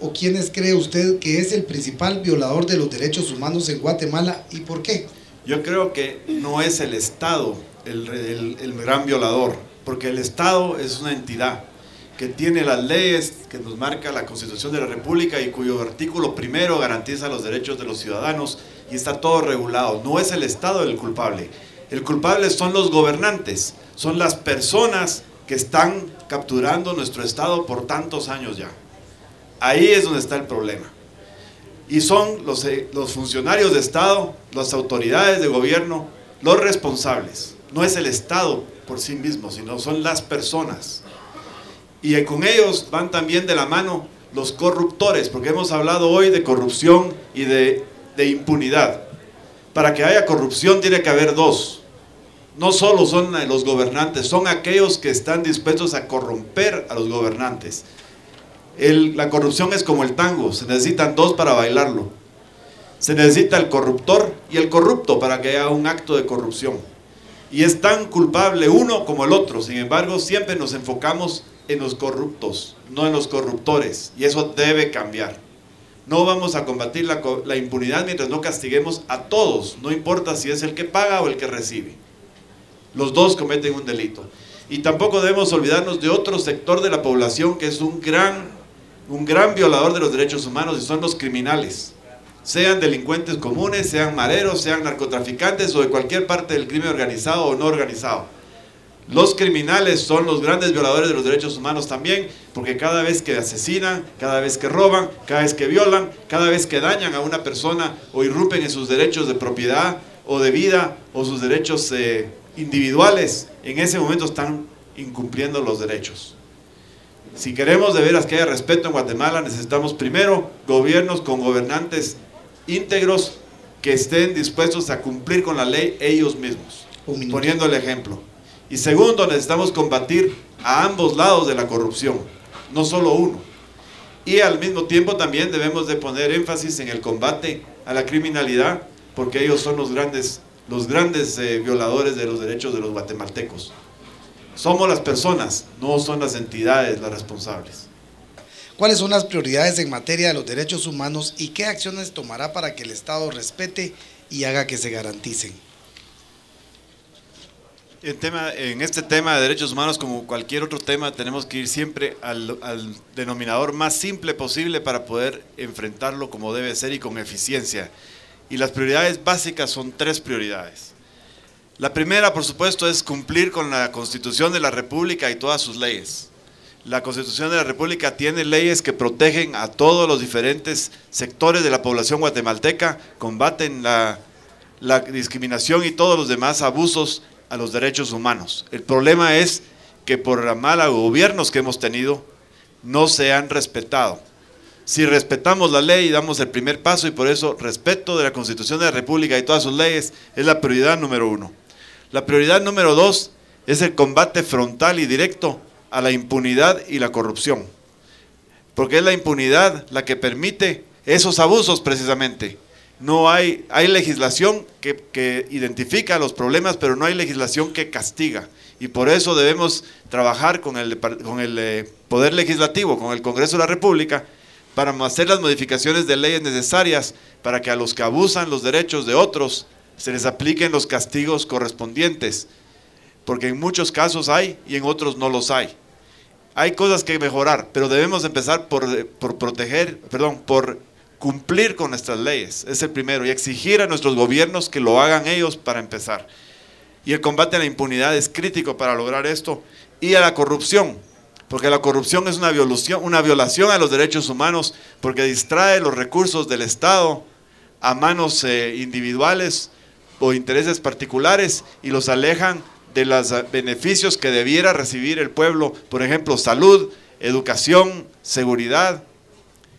o quiénes cree usted que es el principal violador de los derechos humanos en Guatemala y por qué? Yo creo que no es el Estado el gran violador, porque el Estado es una entidad que tiene las leyes que nos marca la Constitución de la República y cuyo artículo primero garantiza los derechos de los ciudadanos y está todo regulado. No es el Estado el culpable son los gobernantes, son las personas que están capturando nuestro Estado por tantos años ya. Ahí es donde está el problema. Y son los funcionarios de Estado, las autoridades de gobierno, los responsables. No es el Estado por sí mismo, sino son las personas. Y con ellos van también de la mano los corruptores, porque hemos hablado hoy de corrupción y de impunidad. Para que haya corrupción tiene que haber dos. No solo son los gobernantes, son aquellos que están dispuestos a corromper a los gobernantes. La corrupción es como el tango, se necesitan dos para bailarlo. Se necesita el corruptor y el corrupto para que haya un acto de corrupción. Y es tan culpable uno como el otro, sin embargo siempre nos enfocamos en los corruptos, no en los corruptores, y eso debe cambiar. No vamos a combatir la impunidad mientras no castiguemos a todos, no importa si es el que paga o el que recibe. Los dos cometen un delito. Y tampoco debemos olvidarnos de otro sector de la población que es un gran violador de los derechos humanos, y son los criminales. Sean delincuentes comunes, sean mareros, sean narcotraficantes o de cualquier parte del crimen organizado o no organizado. Los criminales son los grandes violadores de los derechos humanos también, porque cada vez que asesinan, cada vez que roban, cada vez que violan, cada vez que dañan a una persona o irrumpen en sus derechos de propiedad o de vida o sus derechos individuales, en ese momento están incumpliendo los derechos. Si queremos de veras que haya respeto en Guatemala, necesitamos primero gobiernos con gobernantes íntegros que estén dispuestos a cumplir con la ley ellos mismos, poniendo el ejemplo. Y segundo, necesitamos combatir a ambos lados de la corrupción, no solo uno. Y al mismo tiempo también debemos de poner énfasis en el combate a la criminalidad, porque ellos son los grandes violadores de los derechos de los guatemaltecos. Somos las personas, no son las entidades las responsables. ¿Cuáles son las prioridades en materia de los derechos humanos y qué acciones tomará para que el Estado respete y haga que se garanticen? En este tema de derechos humanos, como cualquier otro tema, tenemos que ir siempre al denominador más simple posible para poder enfrentarlo como debe ser y con eficiencia. Y las prioridades básicas son tres prioridades. La primera, por supuesto, es cumplir con la Constitución de la República y todas sus leyes. La Constitución de la República tiene leyes que protegen a todos los diferentes sectores de la población guatemalteca, combaten la discriminación y todos los demás abusos a los derechos humanos. El problema es que por la mala gobiernos que hemos tenido, no se han respetado. Si respetamos la ley, damos el primer paso, y por eso respeto de la Constitución de la República y todas sus leyes es la prioridad número uno. La prioridad número dos es el combate frontal y directo a la impunidad y la corrupción, porque es la impunidad la que permite esos abusos precisamente. No hay legislación que identifica los problemas, pero no hay legislación que castiga, y por eso debemos trabajar con el Poder Legislativo, con el Congreso de la República, para hacer las modificaciones de leyes necesarias para que a los que abusan los derechos de otros se les apliquen los castigos correspondientes, porque en muchos casos hay y en otros no los hay. Hay cosas que mejorar, pero debemos empezar por cumplir con nuestras leyes, es el primero, y exigir a nuestros gobiernos que lo hagan ellos para empezar. Y el combate a la impunidad es crítico para lograr esto, y a la corrupción, porque la corrupción es una violación a los derechos humanos, porque distrae los recursos del Estado a manos individuales o intereses particulares y los alejan de los beneficios que debiera recibir el pueblo, por ejemplo, salud, educación, seguridad,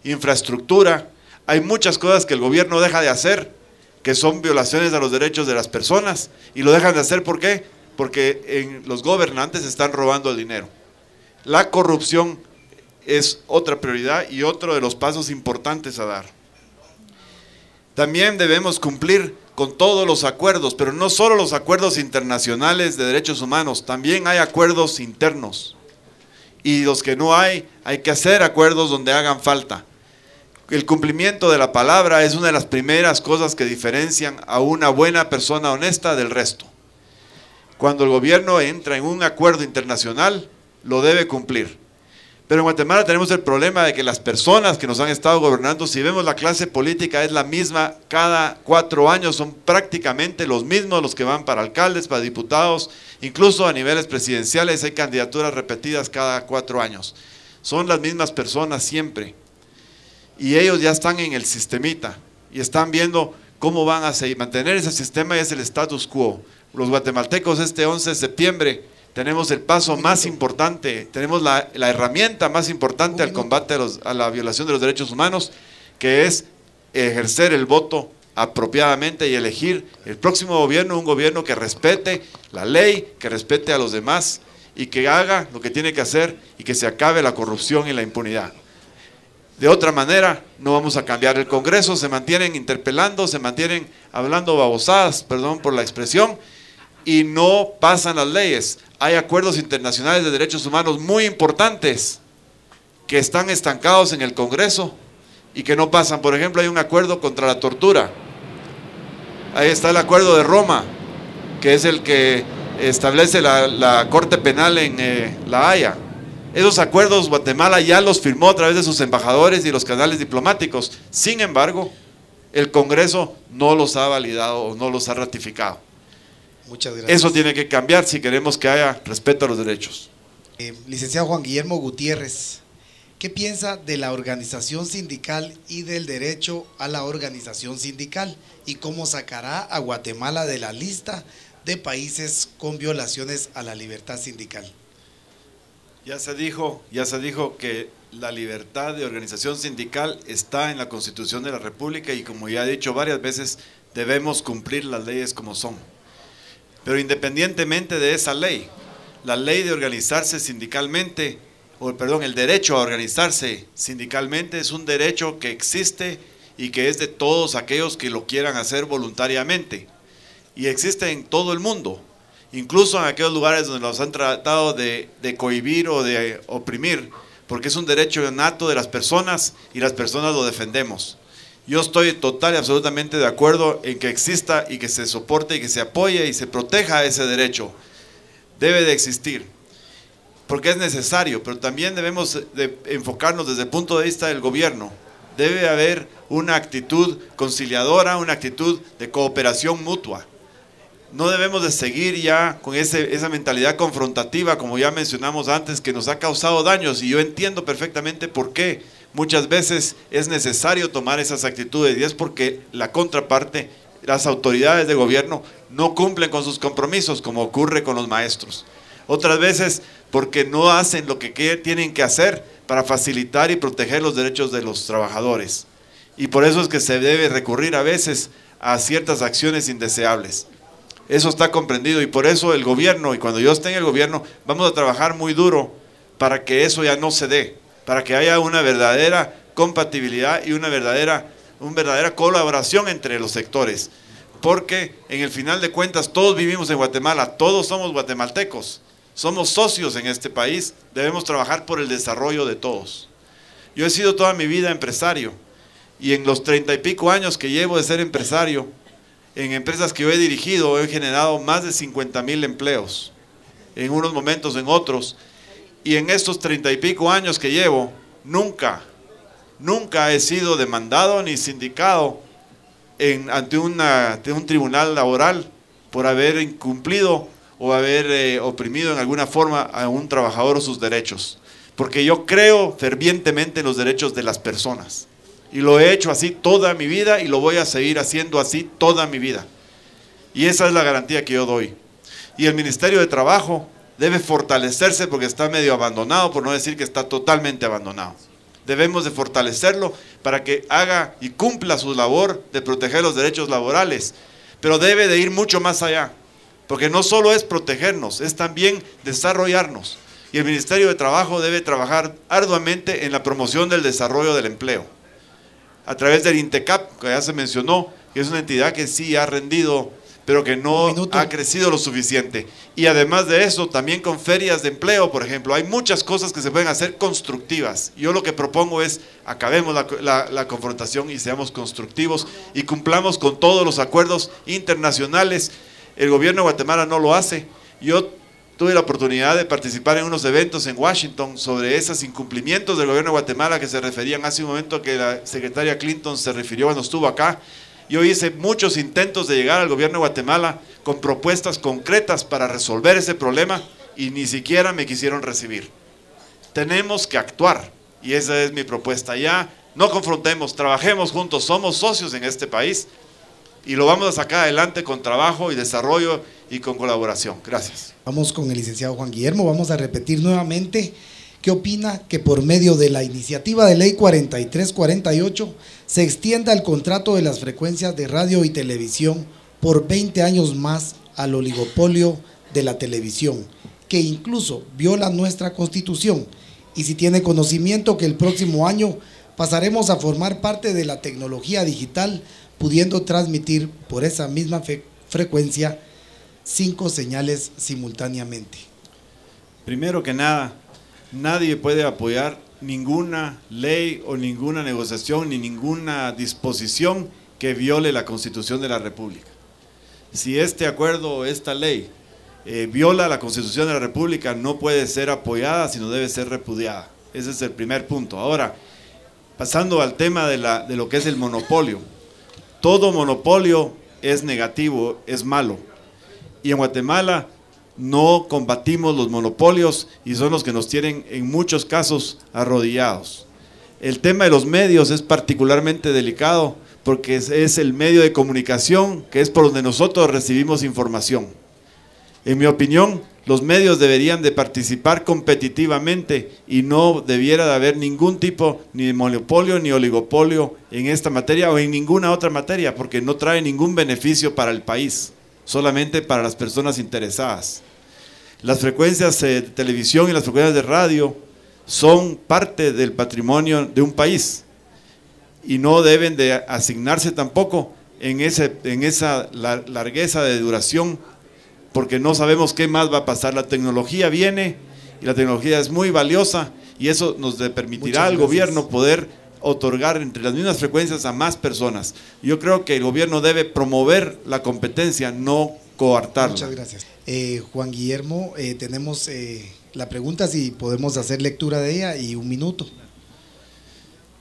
infraestructura. Hay muchas cosas que el gobierno deja de hacer, que son violaciones a los derechos de las personas, y lo dejan de hacer, ¿por qué? Porque los gobernantes están robando el dinero. La corrupción es otra prioridad y otro de los pasos importantes a dar. También debemos cumplir con todos los acuerdos, pero no solo los acuerdos internacionales de derechos humanos, también hay acuerdos internos. Y los que no hay que hacer acuerdos donde hagan falta. El cumplimiento de la palabra es una de las primeras cosas que diferencian a una buena persona honesta del resto. Cuando el gobierno entra en un acuerdo internacional, lo debe cumplir. Pero en Guatemala tenemos el problema de que las personas que nos han estado gobernando, si vemos la clase política es la misma cada 4 años, son prácticamente los mismos los que van para alcaldes, para diputados, incluso a niveles presidenciales hay candidaturas repetidas cada 4 años. Son las mismas personas siempre. Y ellos ya están en el sistemita y están viendo cómo van a mantener ese sistema y es el status quo. Los guatemaltecos este 11 de septiembre tenemos el paso más importante, tenemos la herramienta más importante al combate a la violación de los derechos humanos, que es ejercer el voto apropiadamente y elegir el próximo gobierno, un gobierno que respete la ley, que respete a los demás y que haga lo que tiene que hacer y que se acabe la corrupción y la impunidad. De otra manera, no vamos a cambiar el Congreso, se mantienen interpelando, se mantienen hablando babosadas, perdón por la expresión, y no pasan las leyes. Hay acuerdos internacionales de derechos humanos muy importantes que están estancados en el Congreso y que no pasan. Por ejemplo, hay un acuerdo contra la tortura. Ahí está el Acuerdo de Roma, que es el que establece la Corte Penal en La Haya. Esos acuerdos Guatemala ya los firmó a través de sus embajadores y los canales diplomáticos. Sin embargo, el Congreso no los ha validado o no los ha ratificado. Muchas gracias. Eso tiene que cambiar si queremos que haya respeto a los derechos. Licenciado Juan Guillermo Gutiérrez, ¿qué piensa de la organización sindical y del derecho a la organización sindical? ¿Y cómo sacará a Guatemala de la lista de países con violaciones a la libertad sindical? Ya se dijo que la libertad de organización sindical está en la Constitución de la República y, como ya he dicho varias veces, debemos cumplir las leyes como son. Pero independientemente de esa ley, la ley de organizarse sindicalmente, el derecho a organizarse sindicalmente es un derecho que existe y que es de todos aquellos que lo quieran hacer voluntariamente. Y existe en todo el mundo. Incluso en aquellos lugares donde nos han tratado de cohibir o de oprimir, porque es un derecho innato de las personas y las personas lo defendemos. Yo estoy total y absolutamente de acuerdo en que exista y que se soporte y que se apoye y se proteja ese derecho. Debe de existir, porque es necesario, pero también debemos de enfocarnos desde el punto de vista del gobierno. Debe haber una actitud conciliadora, una actitud de cooperación mutua. No debemos de seguir ya con esa mentalidad confrontativa, como ya mencionamos antes, que nos ha causado daños, y yo entiendo perfectamente por qué muchas veces es necesario tomar esas actitudes, y es porque la contraparte, las autoridades de gobierno, no cumplen con sus compromisos, como ocurre con los maestros. Otras veces porque no hacen lo que tienen que hacer para facilitar y proteger los derechos de los trabajadores. Y por eso es que se debe recurrir a veces a ciertas acciones indeseables. Eso está comprendido, y por eso el gobierno, y cuando yo esté en el gobierno, vamos a trabajar muy duro para que eso ya no se dé, para que haya una verdadera compatibilidad y una verdadera colaboración entre los sectores. Porque en el final de cuentas todos vivimos en Guatemala, todos somos guatemaltecos, somos socios en este país, debemos trabajar por el desarrollo de todos. Yo he sido toda mi vida empresario, y en los 30 y pico años que llevo de ser empresario, en empresas que yo he dirigido, he generado más de 50,000 empleos, en unos momentos, en otros, y en estos 30 y pico años que llevo, nunca he sido demandado ni sindicado ante un tribunal laboral por haber incumplido o haber oprimido en alguna forma a un trabajador o sus derechos, porque yo creo fervientemente en los derechos de las personas. Y lo he hecho así toda mi vida y lo voy a seguir haciendo así toda mi vida. Y esa es la garantía que yo doy. Y el Ministerio de Trabajo debe fortalecerse porque está medio abandonado, por no decir que está totalmente abandonado. Debemos de fortalecerlo para que haga y cumpla su labor de proteger los derechos laborales. Pero debe de ir mucho más allá, porque no solo es protegernos, es también desarrollarnos. Y el Ministerio de Trabajo debe trabajar arduamente en la promoción del desarrollo del empleo, a través del INTECAP, que ya se mencionó, que es una entidad que sí ha rendido pero que no ha crecido lo suficiente. Y además de eso, también con ferias de empleo, por ejemplo, hay muchas cosas que se pueden hacer constructivas. Yo lo que propongo es, acabemos la confrontación y seamos constructivos y cumplamos con todos los acuerdos internacionales. El gobierno de Guatemala no lo hace. Yo tuve la oportunidad de participar en unos eventos en Washington sobre esos incumplimientos del gobierno de Guatemala que se referían hace un momento que la secretaria Clinton se refirió cuando estuvo acá. Yo hice muchos intentos de llegar al gobierno de Guatemala con propuestas concretas para resolver ese problema y ni siquiera me quisieron recibir. Tenemos que actuar y esa es mi propuesta. Ya no confrontemos, trabajemos juntos, somos socios en este país y lo vamos a sacar adelante con trabajo y desarrollo y con colaboración. Gracias. Vamos con el licenciado Juan Guillermo, vamos a repetir nuevamente. ¿Qué opina que por medio de la iniciativa de ley 4348 se extienda el contrato de las frecuencias de radio y televisión por 20 años más al oligopolio de la televisión, que incluso viola nuestra Constitución? Y si tiene conocimiento que el próximo año pasaremos a formar parte de la tecnología digital, pudiendo transmitir por esa misma frecuencia 5 señales simultáneamente. Primero que nada, nadie puede apoyar ninguna ley o ninguna negociación ni ninguna disposición que viole la Constitución de la República. Si este acuerdo o esta ley viola la Constitución de la República, no puede ser apoyada, sino debe ser repudiada. Ese es el primer punto. Ahora, pasando al tema de lo que es el monopolio. Todo monopolio es negativo, es malo. Y en Guatemala no combatimos los monopolios y son los que nos tienen en muchos casos arrodillados. El tema de los medios es particularmente delicado porque es el medio de comunicación que es por donde nosotros recibimos información. En mi opinión, los medios deberían de participar competitivamente y no debiera de haber ningún tipo ni de monopolio ni oligopolio en esta materia o en ninguna otra materia porque no trae ningún beneficio para el país, solamente para las personas interesadas. Las frecuencias de televisión y las frecuencias de radio son parte del patrimonio de un país y no deben de asignarse tampoco en esa largueza de duración porque no sabemos qué más va a pasar. La tecnología viene y la tecnología es muy valiosa y eso nos permitirá al gobierno poder otorgar entre las mismas frecuencias a más personas. Yo creo que el gobierno debe promover la competencia, no coartarla. Muchas gracias. Juan Guillermo, tenemos la pregunta, si podemos hacer lectura de ella y 1 minuto.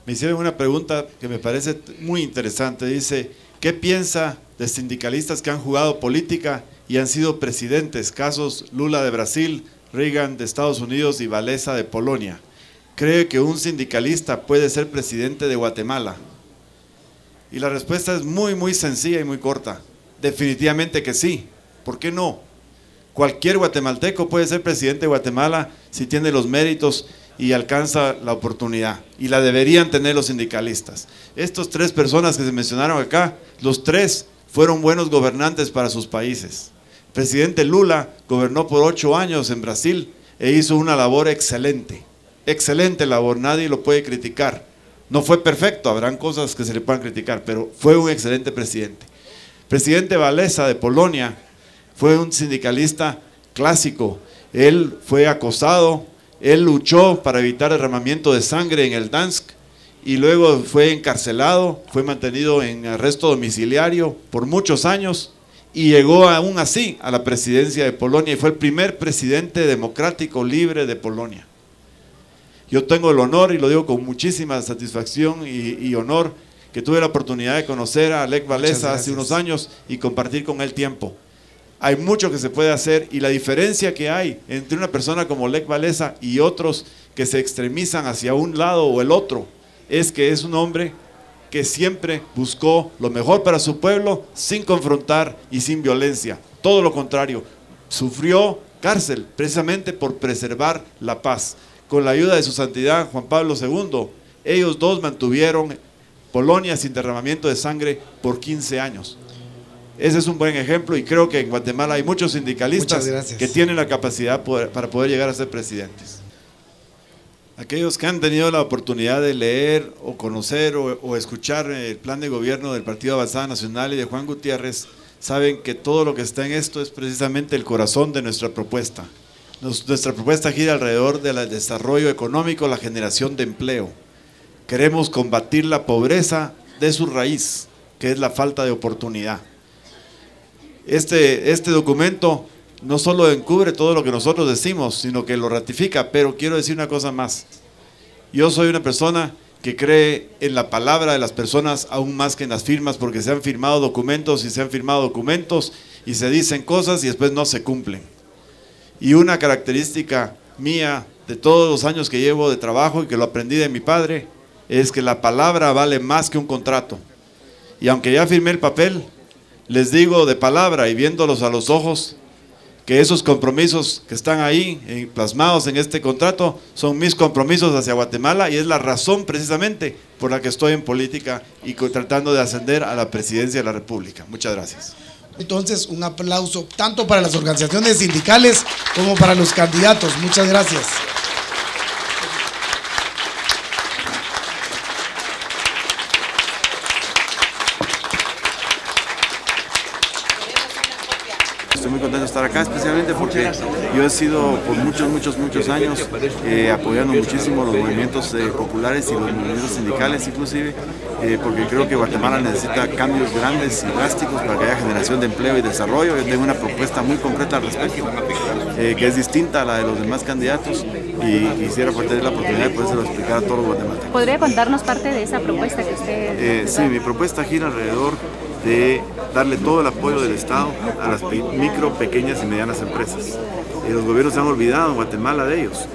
Me hicieron una pregunta que me parece muy interesante. Dice, ¿qué piensa de sindicalistas que han jugado política y han sido presidentes? Casos Lula de Brasil, Reagan de Estados Unidos y Walesa de Polonia. ¿Cree que un sindicalista puede ser presidente de Guatemala? Y la respuesta es muy sencilla y muy corta. Definitivamente que sí. ¿Por qué no? Cualquier guatemalteco puede ser presidente de Guatemala si tiene los méritos y alcanza la oportunidad. Y la deberían tener los sindicalistas. Estos 3 personas que se mencionaron acá, los 3 fueron buenos gobernantes para sus países. El presidente Lula gobernó por 8 años en Brasil e hizo una labor excelente. Excelente labor, nadie lo puede criticar. No fue perfecto, habrán cosas que se le puedan criticar, pero fue un excelente presidente. El presidente Walesa de Polonia fue un sindicalista clásico. Él fue acosado, él luchó para evitar derramamiento de sangre en el Dansk y luego fue encarcelado, fue mantenido en arresto domiciliario por muchos años y llegó aún así a la presidencia de Polonia y fue el primer presidente democrático libre de Polonia. Yo tengo el honor, y lo digo con muchísima satisfacción y honor, que tuve la oportunidad de conocer a Lech Walesa hace unos años y compartir con él tiempo. Hay mucho que se puede hacer y la diferencia que hay entre una persona como Lech Walesa y otros que se extremizan hacia un lado o el otro es que es un hombre que siempre buscó lo mejor para su pueblo sin confrontar y sin violencia. Todo lo contrario, sufrió cárcel precisamente por preservar la paz. Con la ayuda de su santidad Juan Pablo II, ellos 2 mantuvieron Polonia sin derramamiento de sangre por 15 años. Ese es un buen ejemplo y creo que en Guatemala hay muchos sindicalistas que tienen la capacidad para poder llegar a ser presidentes. Aquellos que han tenido la oportunidad de leer o conocer o escuchar el plan de gobierno del Partido Avanzada Nacional y de Juan Gutiérrez saben que todo lo que está en esto es precisamente el corazón de nuestra propuesta. Nuestra propuesta gira alrededor del desarrollo económico, la generación de empleo. Queremos combatir la pobreza de su raíz, que es la falta de oportunidad. Este documento no solo encubre todo lo que nosotros decimos, sino que lo ratifica, pero quiero decir una cosa más. Yo soy una persona que cree en la palabra de las personas aún más que en las firmas, porque se han firmado documentos y se dicen cosas y después no se cumplen. Y una característica mía de todos los años que llevo de trabajo y que lo aprendí de mi padre, es que la palabra vale más que un contrato. Y aunque ya firmé el papel, les digo de palabra y viéndolos a los ojos, que esos compromisos que están ahí plasmados en este contrato son mis compromisos hacia Guatemala, y es la razón precisamente por la que estoy en política y tratando de ascender a la presidencia de la República. Muchas gracias. Entonces, un aplauso tanto para las organizaciones sindicales como para los candidatos. Muchas gracias. Estoy muy contento de estar acá, especialmente porque yo he sido por muchos años apoyando muchísimo los movimientos populares y los movimientos sindicales inclusive, porque creo que Guatemala necesita cambios grandes y drásticos para que haya generación de empleo y desarrollo. Yo tengo una propuesta muy concreta al respecto, que es distinta a la de los demás candidatos, y quisiera tener la oportunidad de podérselo explicar a todos los guatemaltecos. ¿Podría contarnos parte de esa propuesta que usted... Sí, mi propuesta gira alrededor de darle todo el apoyo del Estado a las micro, pequeñas y medianas empresas. Los gobiernos se han olvidado en Guatemala de ellos.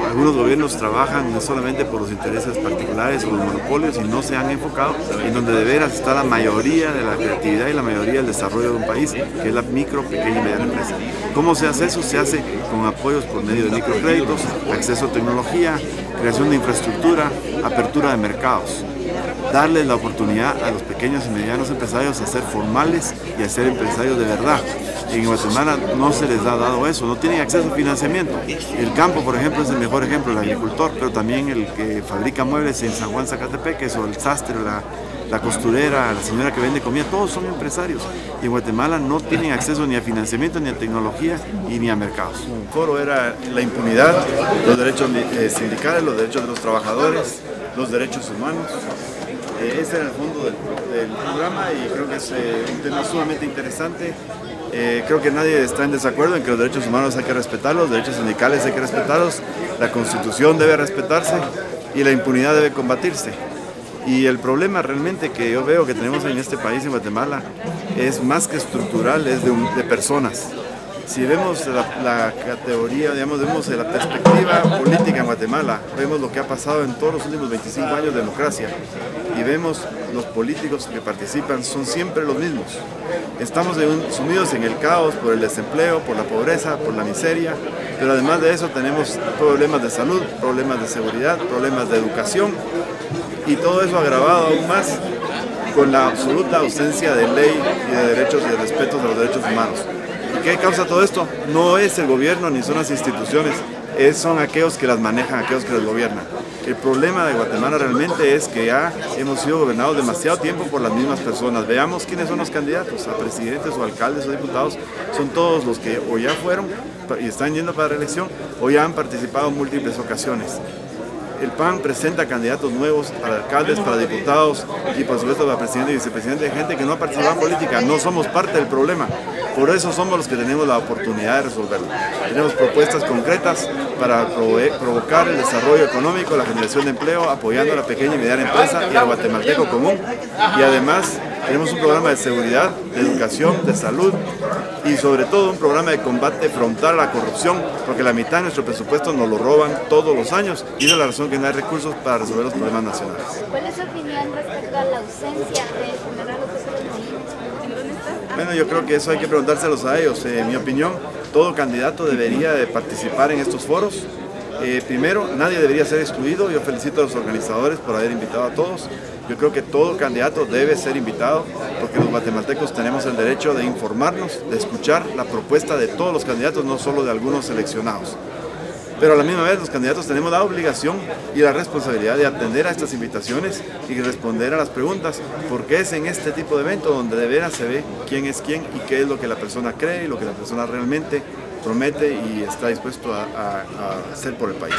Algunos gobiernos trabajan no solamente por los intereses particulares o los monopolios, y no se han enfocado en donde de veras está la mayoría de la creatividad y la mayoría del desarrollo de un país, que es la micro, pequeña y mediana empresa. ¿Cómo se hace eso? Se hace con apoyos por medio de microcréditos, acceso a tecnología, creación de infraestructura, apertura de mercados. Darles la oportunidad a los pequeños y medianos empresarios a ser formales y a ser empresarios de verdad. En Guatemala no se les ha dado eso, no tienen acceso a financiamiento. El campo, por ejemplo, es el mejor ejemplo, el agricultor, pero también el que fabrica muebles en San Juan Zacatepeques, o el sastre, la costurera, la señora que vende comida, todos son empresarios. Y en Guatemala no tienen acceso ni a financiamiento, ni a tecnología y ni a mercados. El foro era la impunidad, los derechos sindicales, los derechos de los trabajadores, los derechos humanos. Ese era el fondo del programa, y creo que es un tema sumamente interesante. Creo que nadie está en desacuerdo en que los derechos humanos hay que respetarlos, los derechos sindicales hay que respetarlos, la Constitución debe respetarse y la impunidad debe combatirse. Y el problema realmente que yo veo que tenemos en este país, en Guatemala, es más que estructural, es de personas. Si vemos la categoría, digamos, vemos la perspectiva política en Guatemala, vemos lo que ha pasado en todos los últimos 25 años de democracia, y vemos los políticos que participan son siempre los mismos. Estamos sumidos en el caos por el desempleo, por la pobreza, por la miseria, pero además de eso tenemos problemas de salud, problemas de seguridad, problemas de educación, y todo eso agravado aún más con la absoluta ausencia de ley y de derechos y de respeto de los derechos humanos. ¿Y qué causa todo esto? No es el gobierno ni son las instituciones, son aquellos que las manejan, aquellos que las gobiernan. El problema de Guatemala realmente es que ya hemos sido gobernados demasiado tiempo por las mismas personas. Veamos quiénes son los candidatos, a presidentes o alcaldes o diputados. Son todos los que o ya fueron y están yendo para reelección, o ya han participado en múltiples ocasiones. El PAN presenta candidatos nuevos para alcaldes, para diputados y por supuesto para presidente y vicepresidente, de gente que no ha participado en política. No somos parte del problema, por eso somos los que tenemos la oportunidad de resolverlo. Tenemos propuestas concretas para provocar el desarrollo económico, la generación de empleo, apoyando a la pequeña y mediana empresa y al guatemalteco común. Y además tenemos un programa de seguridad, de educación, de salud, y sobre todo un programa de combate frontal a la corrupción, porque la mitad de nuestro presupuesto nos lo roban todos los años, y esa es la razón que no hay recursos para resolver los problemas nacionales. ¿Cuál es su opinión respecto a la ausencia del general López Molina? Bueno, yo creo que eso hay que preguntárselos a ellos. En mi opinión, todo candidato debería de participar en estos foros. Primero, nadie debería ser excluido. Yo felicito a los organizadores por haber invitado a todos. Yo creo que todo candidato debe ser invitado, porque los guatemaltecos tenemos el derecho de informarnos, de escuchar la propuesta de todos los candidatos, no solo de algunos seleccionados. pero a la misma vez los candidatos tenemos la obligación y la responsabilidad de atender a estas invitaciones y responder a las preguntas, porque es en este tipo de eventos donde de veras se ve quién es quién y qué es lo que la persona cree y lo que la persona realmente promete y está dispuesto a hacer por el país.